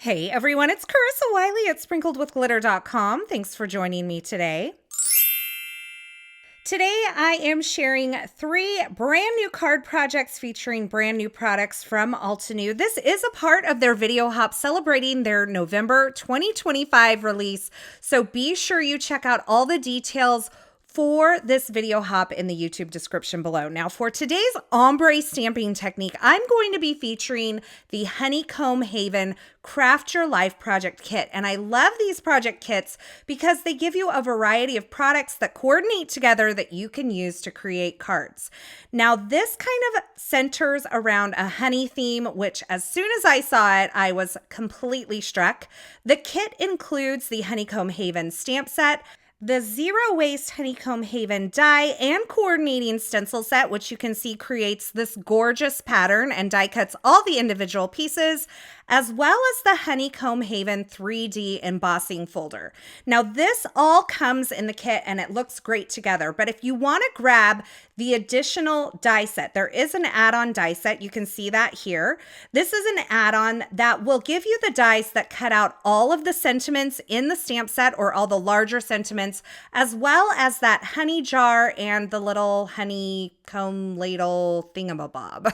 Hey everyone, it's Carissa Wiley at sprinkledwithglitter.com. Thanks for joining me today. Today I am sharing 3 brand new card projects featuring brand new products from Altenew. This is a part of their video hop celebrating their November 2025 release, so be sure you check out all the details for this video hop in the YouTube description below. Now for today's ombre stamping technique, I'm going to be featuring the Honeycomb Haven Craft Your Life project kit. And I love these project kits because they give you a variety of products that coordinate together that you can use to create cards. Now this kind of centers around a honey theme, which as soon as I saw it, I was completely struck. The kit includes the Honeycomb Haven stamp set, the Zero Waste Honeycomb Haven die and coordinating stencil set, which you can see creates this gorgeous pattern and die cuts all the individual pieces, as well as the Honeycomb Haven 3D embossing folder. Now this all comes in the kit and it looks great together, but if you want to grab the additional die set, there is an add-on die set. You can see that here. This is an add-on that will give you the dies that cut out all of the sentiments in the stamp set or all the larger sentiments, as well as that honey jar and the little honeycomb ladle thingamabob.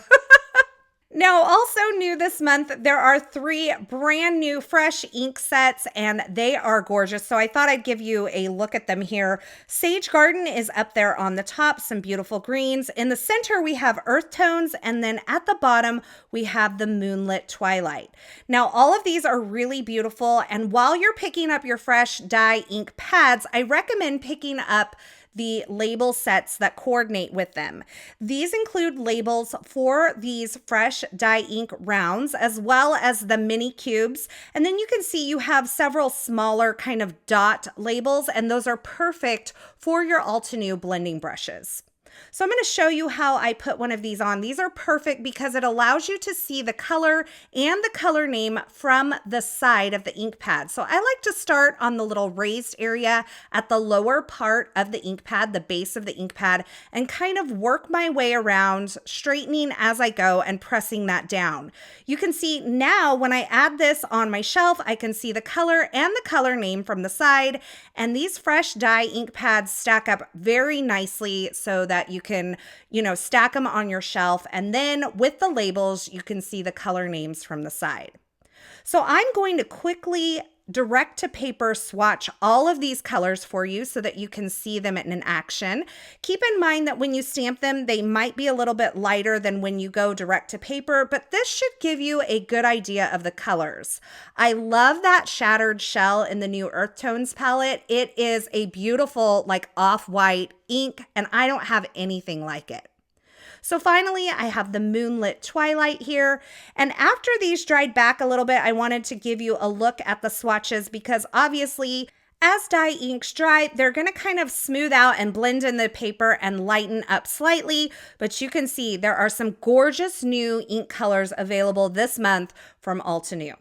Now, also new this month, there are 3 brand new fresh ink sets, and they are gorgeous. So I thought I'd give you a look at them here. Sage Garden is up there on the top, some beautiful greens. In the center, we have earth tones, and then at the bottom, we have the Moonlit Twilight. Now, all of these are really beautiful, and while you're picking up your fresh dye ink pads, I recommend picking up the label sets that coordinate with them. These include labels for these fresh dye ink rounds, as well as the mini cubes. And then you can see you have several smaller kind of dot labels, and those are perfect for your Altenew blending brushes. So I'm going to show you how I put one of these on. These are perfect because it allows you to see the color and the color name from the side of the ink pad. So I like to start on the little raised area at the lower part of the ink pad, the base of the ink pad, and kind of work my way around, straightening as I go and pressing that down. You can see now when I add this on my shelf, I can see the color and the color name from the side, and these fresh dye ink pads stack up very nicely so that you can, stack them on your shelf. And then with the labels, you can see the color names from the side. So I'm going to quickly direct to paper swatch all of these colors for you so that you can see them in action. Keep in mind that when you stamp them, they might be a little bit lighter than when you go direct to paper, but this should give you a good idea of the colors. I love that Shattered Shell in the new Earth Tones palette. It is a beautiful, like off-white ink, and I don't have anything like it. So finally, I have the Moonlit Twilight here. And after these dried back a little bit, I wanted to give you a look at the swatches because obviously, as dye inks dry, they're going to kind of smooth out and blend in the paper and lighten up slightly. But you can see there are some gorgeous new ink colors available this month from Altenew.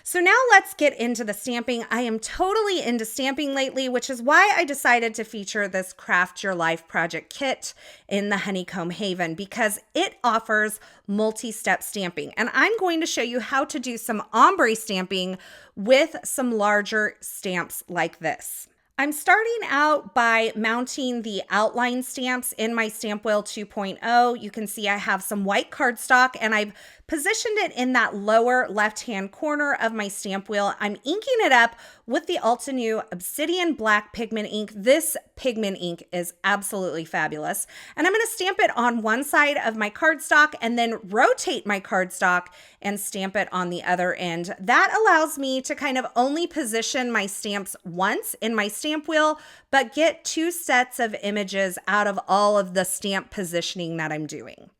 So now let's get into the stamping. I am totally into stamping lately, which is why I decided to feature this Craft Your Life project kit in the Honeycomb Haven because it offers multi-step stamping. And I'm going to show you how to do some ombre stamping with some larger stamps like this. I'm starting out by mounting the outline stamps in my Stamp Wheel 2.0. You can see I have some white cardstock and I've positioned it in that lower left-hand corner of my stamp wheel. I'm inking it up with the Altenew Obsidian Black Pigment ink. This pigment ink is absolutely fabulous. And I'm going to stamp it on one side of my cardstock and then rotate my cardstock and stamp it on the other end. That allows me to kind of only position my stamps once in my stamp wheel, but get 2 sets of images out of all of the stamp positioning that I'm doing.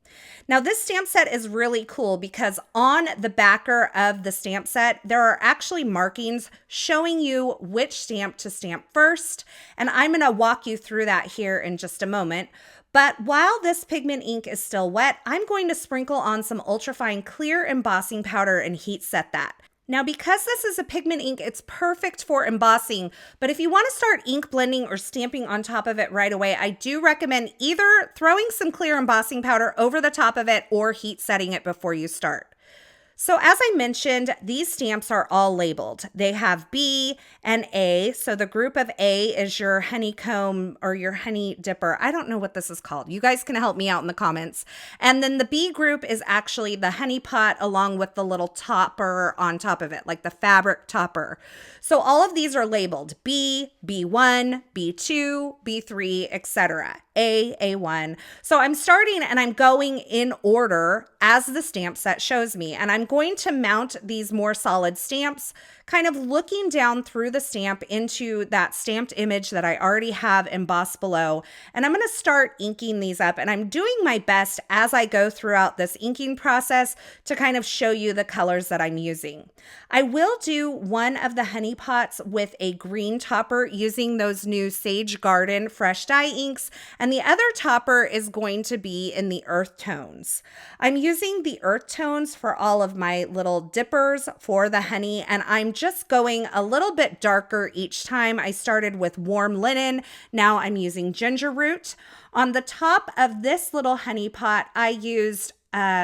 Now this stamp set is really cool because on the backer of the stamp set, there are actually markings showing you which stamp to stamp first. And I'm going to walk you through that here in just a moment. But while this pigment ink is still wet, I'm going to sprinkle on some ultrafine clear embossing powder and heat set that. Now, because this is a pigment ink, it's perfect for embossing, but if you want to start ink blending or stamping on top of it right away, I do recommend either throwing some clear embossing powder over the top of it or heat setting it before you start. So as I mentioned, these stamps are all labeled. They have B and A. So the group of A is your honeycomb or your honey dipper. I don't know what this is called. You guys can help me out in the comments. And then the B group is actually the honey pot along with the little topper on top of it, like the fabric topper. So all of these are labeled B, B1, B2, B3, etc. A1. So I'm starting and I'm going in order as the stamp set shows me. And I'm going to mount these more solid stamps, kind of looking down through the stamp into that stamped image that I already have embossed below. And I'm going to start inking these up. And I'm doing my best as I go throughout this inking process to kind of show you the colors that I'm using. I will do one of the honey pots with a green topper using those new Sage Garden fresh dye inks. And the other topper is going to be in the earth tones. I'm using the earth tones for all of my little dippers for the honey, and I'm just going a little bit darker each time. I started with warm linen. Now I'm using ginger root. On the top of this little honey pot, I used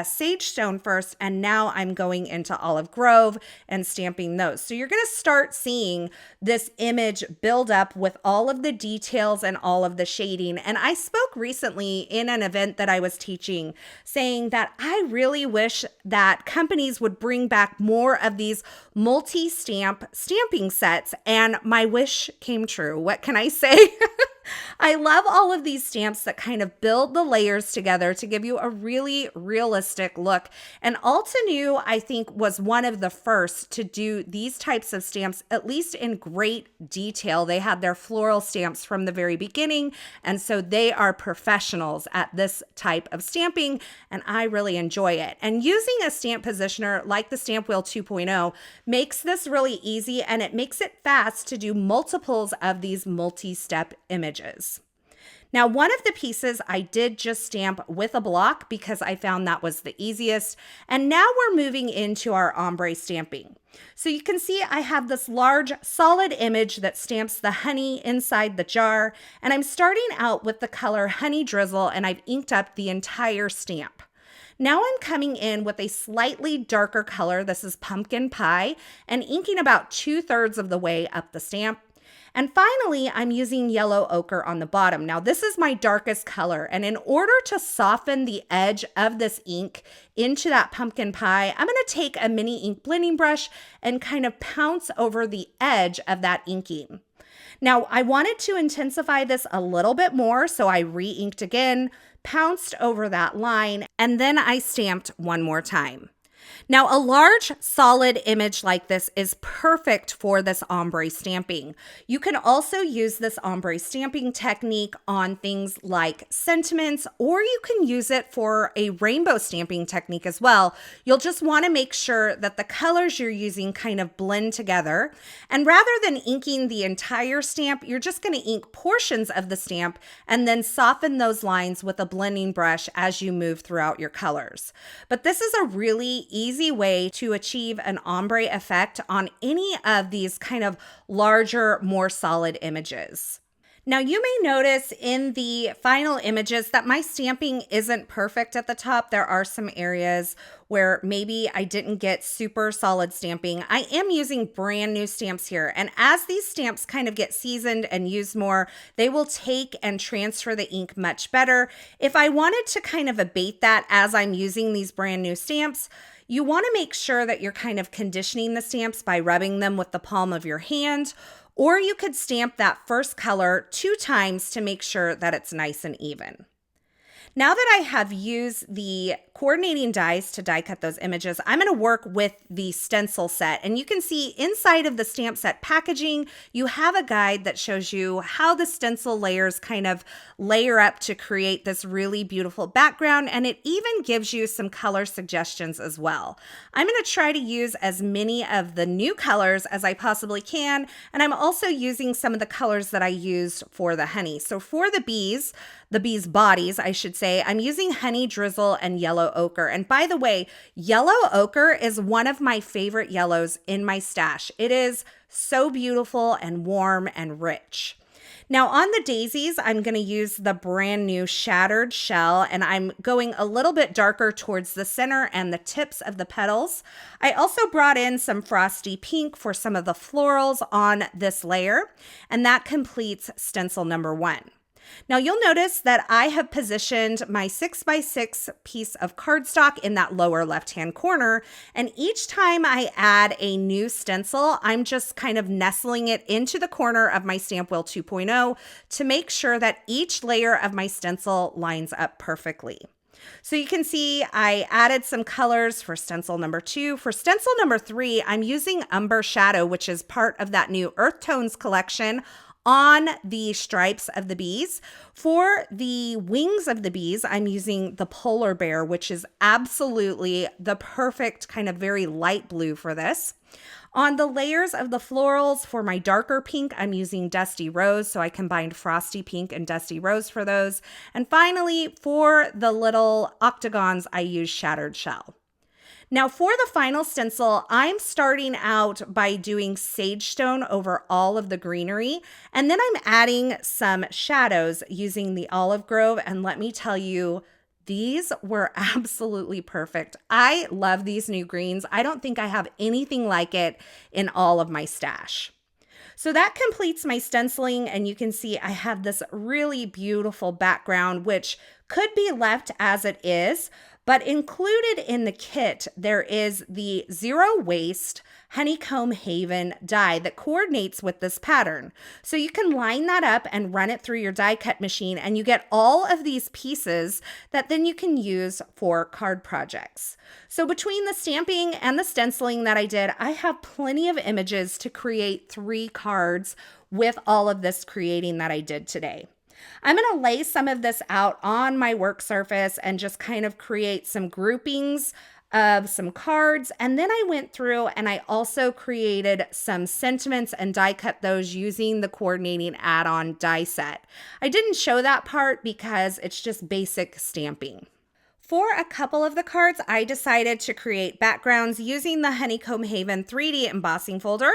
sage stone first, and now I'm going into olive grove and stamping those. So you're going to start seeing this image build up with all of the details and all of the shading. And I spoke recently in an event that I was teaching saying that I really wish that companies would bring back more of these multi-stamp stamping sets, and my wish came true. What can I say? I love all of these stamps that kind of build the layers together to give you a really realistic look. And Altenew, I think, was one of the first to do these types of stamps, at least in great detail. They had their floral stamps from the very beginning, and so they are professionals at this type of stamping, and I really enjoy it. And using a stamp positioner like the Stamp Wheel 2.0 makes this really easy, and it makes it fast to do multiples of these multi-step images. Now, one of the pieces I did just stamp with a block because I found that was the easiest. And now we're moving into our ombre stamping. So you can see I have this large solid image that stamps the honey inside the jar. And I'm starting out with the color Honey Drizzle, and I've inked up the entire stamp. Now I'm coming in with a slightly darker color. This is Pumpkin Pie, and inking about 2/3 of the way up the stamp. And finally, I'm using yellow ochre on the bottom. Now, this is my darkest color, and in order to soften the edge of this ink into that pumpkin pie, I'm going to take a mini ink blending brush and kind of pounce over the edge of that inking. Now, I wanted to intensify this a little bit more, so I re-inked again, pounced over that line, and then I stamped one more time. Now, a large solid image like this is perfect for this ombre stamping. You can also use this ombre stamping technique on things like sentiments, or you can use it for a rainbow stamping technique as well. You'll just want to make sure that the colors you're using kind of blend together. And rather than inking the entire stamp, you're just going to ink portions of the stamp and then soften those lines with a blending brush as you move throughout your colors. But this is a really easy way to achieve an ombre effect on any of these kind of larger, more solid images. Now, you may notice in the final images that my stamping isn't perfect at the top. There are some areas where maybe I didn't get super solid stamping. I am using brand new stamps here, and as these stamps kind of get seasoned and used more, they will take and transfer the ink much better. If I wanted to kind of abate that as I'm using these brand new stamps, you want to make sure that you're kind of conditioning the stamps by rubbing them with the palm of your hand, or you could stamp that first color 2 times to make sure that it's nice and even. Now that I have used the coordinating dies to die cut those images, I'm going to work with the stencil set. And you can see inside of the stamp set packaging, you have a guide that shows you how the stencil layers kind of layer up to create this really beautiful background. And it even gives you some color suggestions as well. I'm going to try to use as many of the new colors as I possibly can. And I'm also using some of the colors that I used for the honey. So for the bees bodies, I should say, I'm using Honey Drizzle and yellow ochre. And by the way, yellow ochre is one of my favorite yellows in my stash. It is so beautiful and warm and rich. Now on the daisies, I'm going to use the brand new shattered shell, and I'm going a little bit darker towards the center and the tips of the petals. I also brought in some frosty pink for some of the florals on this layer, and that completes stencil number 1. Now you'll notice that I have positioned my 6x6 piece of cardstock in that lower left-hand corner, and each time I add a new stencil, I'm just kind of nestling it into the corner of my Stamp Wheel 2.0 to make sure that each layer of my stencil lines up perfectly. So you can see I added some colors for stencil number 2. For stencil number 3, I'm using Umber Shadow, which is part of that new Earth Tones collection, on the stripes of the bees. For the wings of the bees, I'm using the Polar Bear, which is absolutely the perfect kind of very light blue for this. On the layers of the florals, for my darker pink, I'm using Dusty Rose, so I combined Frosty Pink and Dusty Rose for those. And finally, for the little octagons, I used Shattered Shell. Now for the final stencil, I'm starting out by doing Sage Stone over all of the greenery, and then I'm adding some shadows using the Olive Grove, and let me tell you, these were absolutely perfect. I love these new greens. I don't think I have anything like it in all of my stash. So that completes my stenciling, and you can see I have this really beautiful background, which could be left as it is, but included in the kit, there is the Zero Waste Honeycomb Haven die that coordinates with this pattern. So you can line that up and run it through your die cut machine, and you get all of these pieces that then you can use for card projects. So between the stamping and the stenciling that I did, I have plenty of images to create 3 cards with all of this creating that I did today. I'm going to lay some of this out on my work surface and just kind of create some groupings of some cards. And then I went through and I also created some sentiments and die cut those using the coordinating add-on die set. I didn't show that part because it's just basic stamping. For a couple of the cards, I decided to create backgrounds using the Honeycomb Haven 3D embossing folder.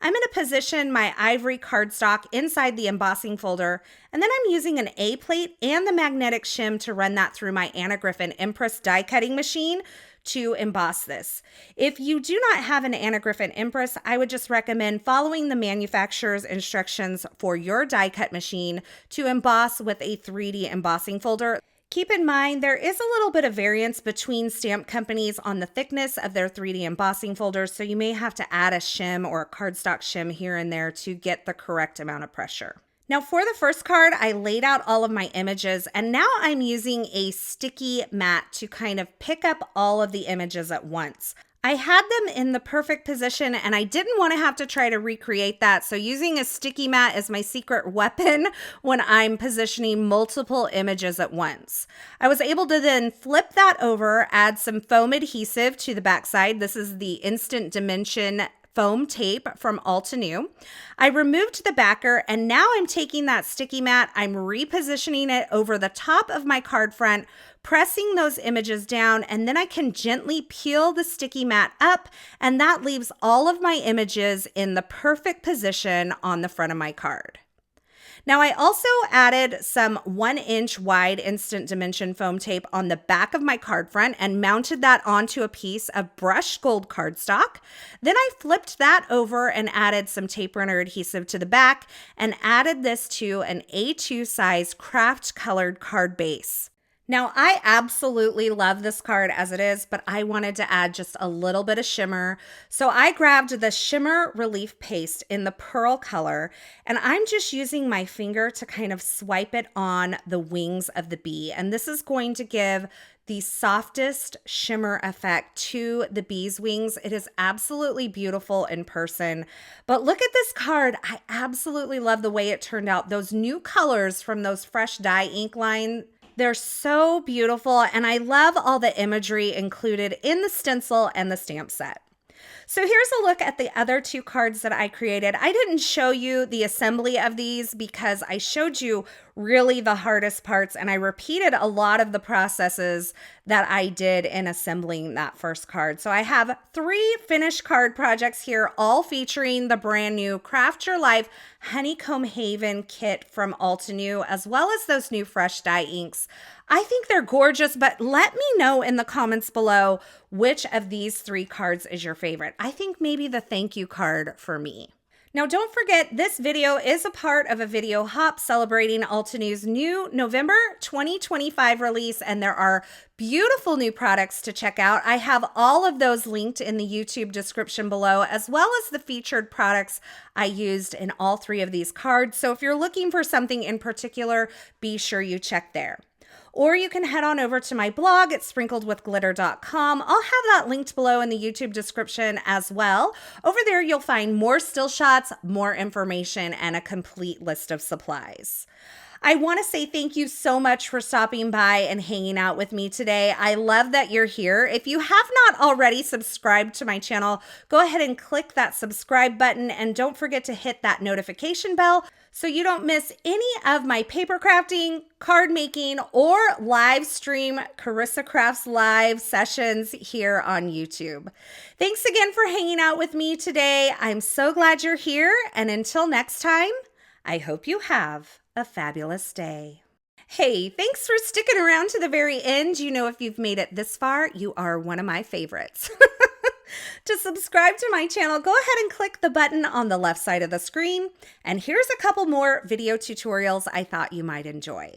I'm going to position my ivory cardstock inside the embossing folder, and then I'm using an A plate and the magnetic shim to run that through my Anna Griffin Empress die cutting machine to emboss this. If you do not have an Anna Griffin Empress, I would just recommend following the manufacturer's instructions for your die cut machine to emboss with a 3D embossing folder. Keep in mind, there is a little bit of variance between stamp companies on the thickness of their 3D embossing folders, so you may have to add a shim or a cardstock shim here and there to get the correct amount of pressure. Now for the first card, I laid out all of my images, and now I'm using a sticky mat to kind of pick up all of the images at once. I had them in the perfect position and I didn't want to have to try to recreate that. So using a sticky mat is my secret weapon when I'm positioning multiple images at once. I was able to then flip that over, add some foam adhesive to the backside. This is the Instant Dimension foam tape from Altenew. I removed the backer, and now I'm taking that sticky mat, I'm repositioning it over the top of my card front, pressing those images down, and then I can gently peel the sticky mat up, and that leaves all of my images in the perfect position on the front of my card. Now I also added some 1-inch wide Instant Dimension foam tape on the back of my card front and mounted that onto a piece of brushed gold cardstock. Then I flipped that over and added some tape runner adhesive to the back and added this to an A2 size craft colored card base. Now, I absolutely love this card as it is, but I wanted to add just a little bit of shimmer. So I grabbed the Shimmer Relief Paste in the pearl color, and I'm just using my finger to kind of swipe it on the wings of the bee. And this is going to give the softest shimmer effect to the bee's wings. It is absolutely beautiful in person. But look at this card. I absolutely love the way it turned out. Those new colors from those fresh dye ink line, they're so beautiful, and I love all the imagery included in the stencil and the stamp set. So here's a look at the other two cards that I created. I didn't show you the assembly of these because I showed you really the hardest parts, and I repeated a lot of the processes that I did in assembling that first card. So I have 3 finished card projects here, all featuring the brand new Craft Your Life Honeycomb Haven kit from Altenew, as well as those new fresh dye inks. I think they're gorgeous, but let me know in the comments below which of these 3 cards is your favorite. I think maybe the thank you card for me. Now, don't forget, this video is a part of a video hop celebrating Altenew's new November 2025 release, and there are beautiful new products to check out. I have all of those linked in the YouTube description below, as well as the featured products I used in all 3 of these cards. So if you're looking for something in particular, be sure you check there. Or you can head on over to my blog at sprinkledwithglitter.com. I'll have that linked below in the YouTube description as well. Over there, you'll find more still shots, more information, and a complete list of supplies. I want to say thank you so much for stopping by and hanging out with me today. I love that you're here. If you have not already subscribed to my channel, go ahead and click that subscribe button, and don't forget to hit that notification bell so you don't miss any of my paper crafting, card making, or live stream Carissa Crafts live sessions here on YouTube. Thanks again for hanging out with me today. I'm so glad you're here, and until next time, I hope you have a fabulous day. Hey, thanks for sticking around to the very end. You know, if you've made it this far, you are one of my favorites. To subscribe to my channel, go ahead and click the button on the left side of the screen. And here's a couple more video tutorials I thought you might enjoy.